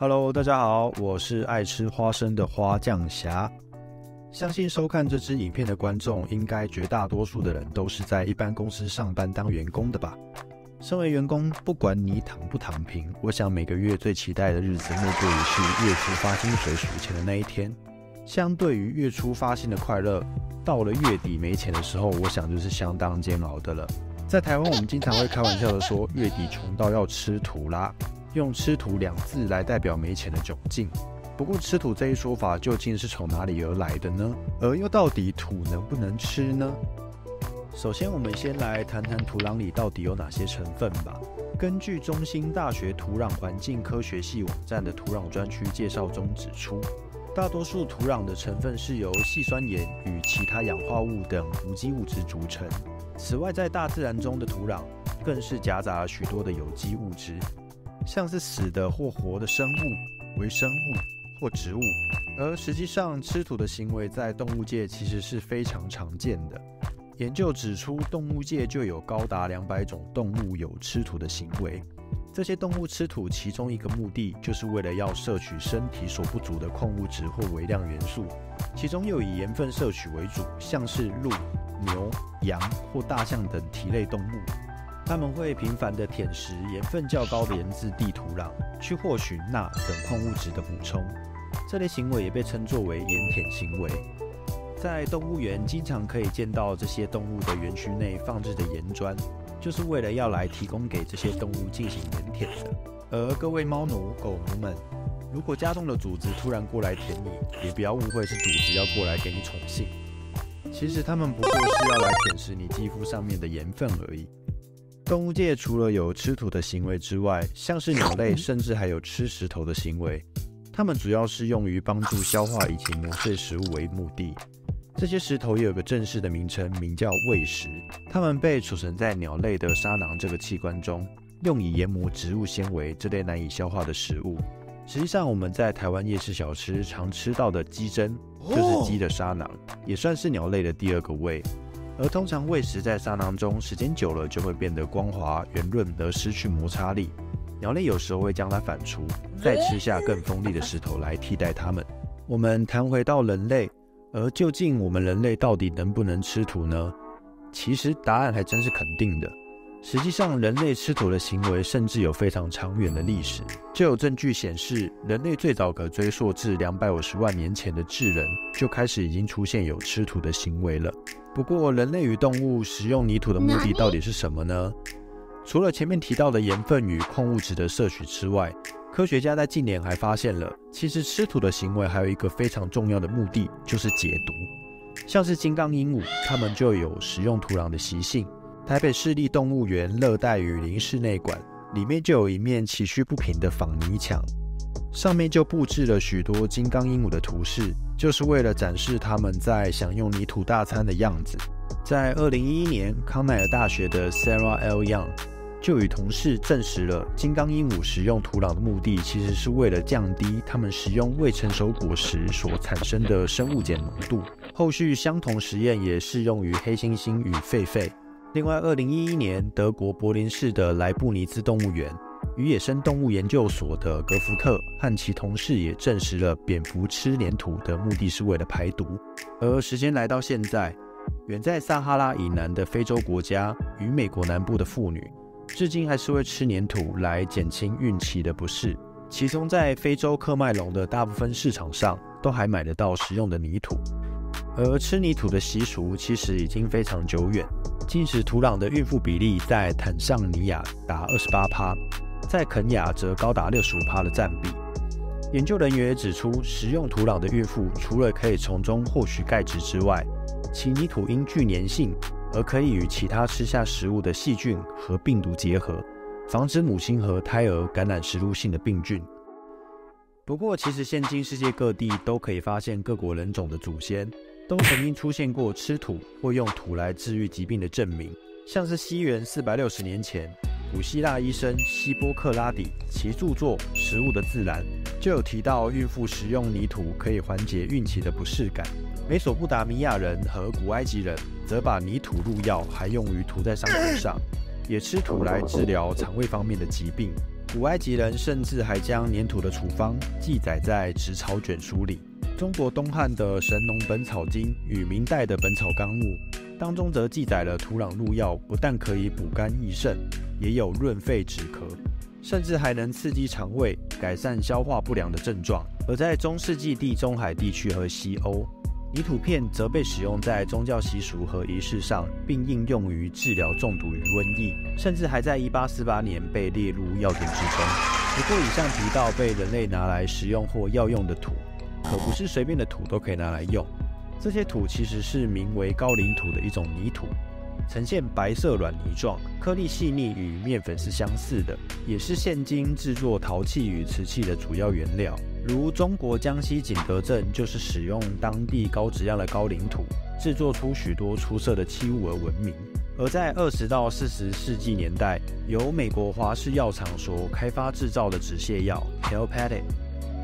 Hello， 大家好，我是爱吃花生的花酱侠。相信收看这支影片的观众，应该绝大多数的人都是在一般公司上班当员工的吧？身为员工，不管你躺不躺平，我想每个月最期待的日子，莫过于是月初发薪水数钱的那一天。相对于月初发薪的快乐，到了月底没钱的时候，我想就是相当煎熬的了。在台湾，我们经常会开玩笑的说，月底穷到要吃土啦，用吃土2字来代表没钱的窘境。不过吃土这一说法究竟是从哪里而来的呢？而又到底土能不能吃呢？首先我们先来谈谈土壤里到底有哪些成分吧。根据中兴大学土壤环境科学系网站的土壤专区介绍中指出，大多数土壤的成分是由硒酸盐与其他氧化物等无机物质组成。此外，在大自然中的土壤更是夹杂了许多的有机物质，像是死的或活的生物、微生物或植物。而实际上，吃土的行为在动物界其实是非常常见的。研究指出，动物界就有高达200种动物有吃土的行为。这些动物吃土，其中一个目的就是为了要摄取身体所不足的矿物质或微量元素，其中又以盐分摄取为主，像是鹿、牛、羊或大象等蹄类动物。它们会频繁地舔食盐分较高的盐质地土壤，去获取钠等矿物质的补充。这类行为也被称作为盐舔行为。在动物园经常可以见到这些动物的园区内放置的盐砖，就是为了要来提供给这些动物进行盐舔的。而各位猫奴、狗奴们，如果家中的主子突然过来舔你，也不要误会是主子要过来给你宠幸，其实他们不过是要来舔食你肌肤上面的盐分而已。动物界除了有吃土的行为之外，像是鸟类甚至还有吃石头的行为，它们主要是用于帮助消化以及磨碎食物为目的。这些石头也有个正式的名称，名叫胃石。它们被储存在鸟类的沙囊这个器官中，用以研磨植物纤维这类难以消化的食物。实际上，我们在台湾夜市小吃常吃到的鸡胗，就是鸡的沙囊，也算是鸟类的第2个胃。而通常胃石在沙囊中时间久了就会变得光滑圆润而失去摩擦力。鸟类有时候会将它反刍，再吃下更锋利的石头来替代它们。我们谈回到人类，而究竟我们人类到底能不能吃土呢？其实答案还真是肯定的。实际上，人类吃土的行为甚至有非常长远的历史。就有证据显示，人类最早可追溯至250万年前的智人就开始已经出现有吃土的行为了。不过，人类与动物食用泥土的目的到底是什么呢？除了前面提到的盐分与矿物质的摄取之外，科学家在近年还发现了，其实吃土的行为还有一个非常重要的目的，就是解毒。像是金刚鹦鹉，它们就有食用土壤的习性。台北市立动物园热带雨林室内馆里面就有一面崎岖不平的仿泥墙，上面就布置了许多金刚鹦鹉的图示，就是为了展示它们在享用泥土大餐的样子。在2011年，康奈尔大学的 Sarah L. Young 就与同事证实了金刚鹦鹉食用土壤的目的其实是为了降低它们食用未成熟果实所产生的生物碱浓度。后续相同实验也适用于黑猩猩与狒狒。另外，2011年德国柏林市的莱布尼兹动物园与野生动物研究所的格福特和其同事也证实了蝙蝠吃黏土的目的是为了排毒。而时间来到现在，远在撒哈拉以南的非洲国家与美国南部的妇女至今还是会吃黏土来减轻孕期的不适，其中在非洲喀麦隆的大部分市场上都还买得到食用的泥土。而吃泥土的习俗其实已经非常久远，进食土壤的孕妇比例在坦尚尼亚达 28%， 在肯亚则高达 65% 的占比。研究人员也指出，食用土壤的孕妇除了可以从中获取钙质之外，其泥土因具粘性而可以与其他吃下食物的细菌和病毒结合，防止母亲和胎儿感染食入性的病菌。不过，其实现今世界各地都可以发现各国人种的祖先都曾经出现过吃土或用土来治愈疾病的证明，像是西元460年前，古希腊医生希波克拉底其著作《食物的自然》就有提到，孕妇食用泥土可以缓解孕期的不适感。美索不达米亚人和古埃及人则把泥土入药，还用于涂在伤口上，也吃土来治疗肠胃方面的疾病。古埃及人甚至还将粘土的处方记载在纸草卷书里。中国东汉的《神农本草经》与明代的《本草纲目》当中则记载了土壤入药不但可以补肝益肾，也有润肺止咳，甚至还能刺激肠胃，改善消化不良的症状。而在中世纪地中海地区和西欧，泥土片则被使用在宗教习俗和仪式上，并应用于治疗中毒与瘟疫，甚至还在1848年被列入药典之中。不过，以上提到被人类拿来食用或药用的土，可不是随便的土都可以拿来用。这些土其实是名为高岭土的一种泥土，呈现白色软泥状，颗粒细腻，与面粉是相似的，也是现今制作陶器与瓷器的主要原料。如中国江西景德镇就是使用当地高质量的高岭土，制作出许多出色的器物而闻名。而在20到40世纪年代，由美国华氏药厂所开发制造的止泻药 Helvetic，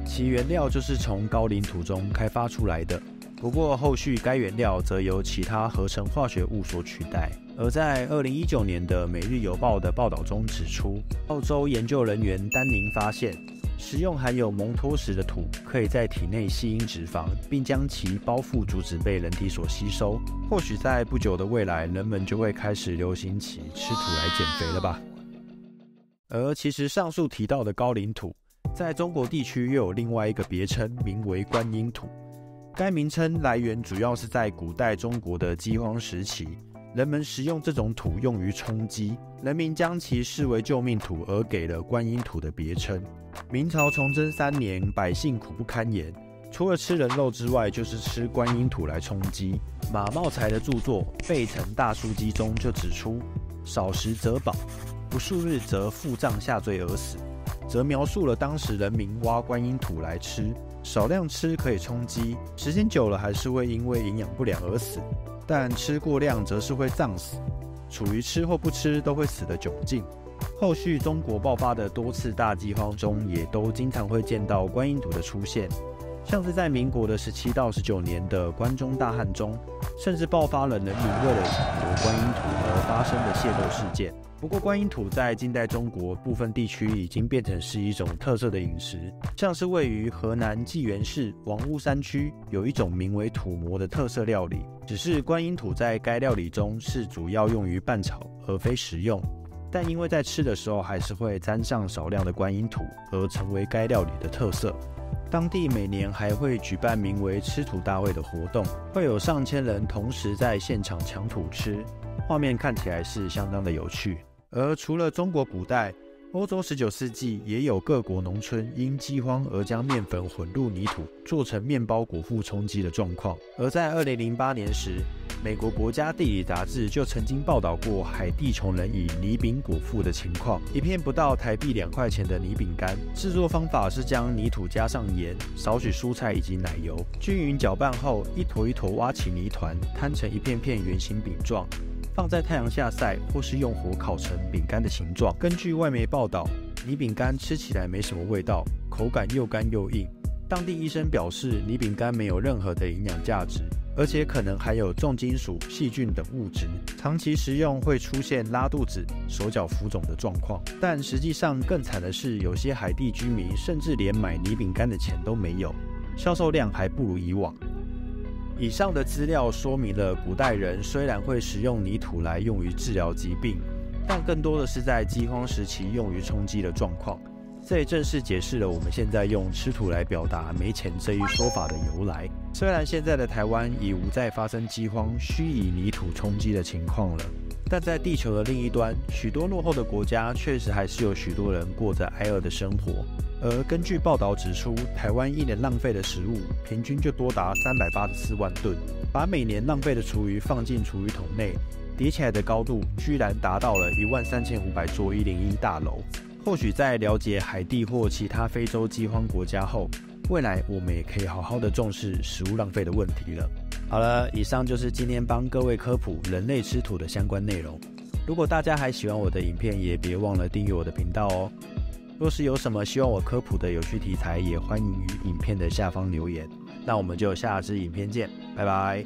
其原料就是从高岭土中开发出来的。不过后续该原料则由其他合成化学物所取代。而在2019年的《每日邮报》的报道中指出，澳洲研究人员丹宁发现，食用含有蒙脱石的土可以在体内吸引脂肪，并将其包覆，阻止被人体所吸收。或许在不久的未来，人们就会开始流行起吃土来减肥了吧。而其实上述提到的高岭土，在中国地区又有另外一个别称，名为观音土。该名称来源主要是在古代中国的饥荒时期，人们食用这种土用于充饥，人民将其视为救命土，而给了观音土的别称。明朝崇祯3年，百姓苦不堪言，除了吃人肉之外，就是吃观音土来充饥。马茂才的著作《备城大书记》中就指出，少食则饱，不数日则腹胀下坠而死，则描述了当时人民挖观音土来吃，少量吃可以充饥，时间久了还是会因为营养不良而死，但吃过量则是会胀死，处于吃或不吃都会死的窘境。后续中国爆发的多次大饥荒中，也都经常会见到观音土的出现，像是在民国的17到19年的关中大旱中，甚至爆发了人民为了抢夺观音土而发生的械斗事件。不过观音土在近代中国部分地区已经变成是一种特色的饮食，像是位于河南济源市王屋山区有一种名为土馍的特色料理，只是观音土在该料理中是主要用于拌炒而非食用，但因为在吃的时候还是会沾上少量的观音土，而成为该料理的特色。当地每年还会举办名为吃土大会的活动，会有上千人同时在现场抢土吃，画面看起来是相当的有趣。而除了中国古代，欧洲19世纪也有各国农村因饥荒而将面粉混入泥土做成面包果腹充饥的状况。而在2008年时，美国国家地理杂志就曾经报道过海地穷人以泥饼果腹的情况。一片不到台币2块钱的泥饼干，制作方法是将泥土加上盐、少许蔬菜以及奶油，均匀搅拌后，一坨一坨挖起泥团，摊成一片片圆形饼状，放在太阳下晒，或是用火烤成饼干的形状。根据外媒报道，泥饼干吃起来没什么味道，口感又干又硬。当地医生表示，泥饼干没有任何的营养价值，而且可能含有重金属、细菌等物质，长期食用会出现拉肚子、手脚浮肿的状况。但实际上更惨的是，有些海地居民甚至连买泥饼干的钱都没有，销售量还不如以往。以上的资料说明了古代人虽然会使用泥土来用于治疗疾病，但更多的是在饥荒时期用于充饥的状况。这也正是解释了我们现在用吃土来表达没钱这一说法的由来。虽然现在的台湾已无再发生饥荒需以泥土充饥的情况了，但在地球的另一端，许多落后的国家确实还是有许多人过着挨饿的生活。而根据报道指出，台湾一年浪费的食物平均就多达384万吨，把每年浪费的厨余放进厨余桶内，叠起来的高度居然达到了13500座101大楼。或许在了解海地或其他非洲饥荒国家后，未来我们也可以好好的重视食物浪费的问题了。好了，以上就是今天帮各位科普人类吃土的相关内容。如果大家还喜欢我的影片，也别忘了订阅我的频道哦。若是有什么希望我科普的有趣题材，也欢迎于影片的下方留言。那我们就下支影片见，拜拜。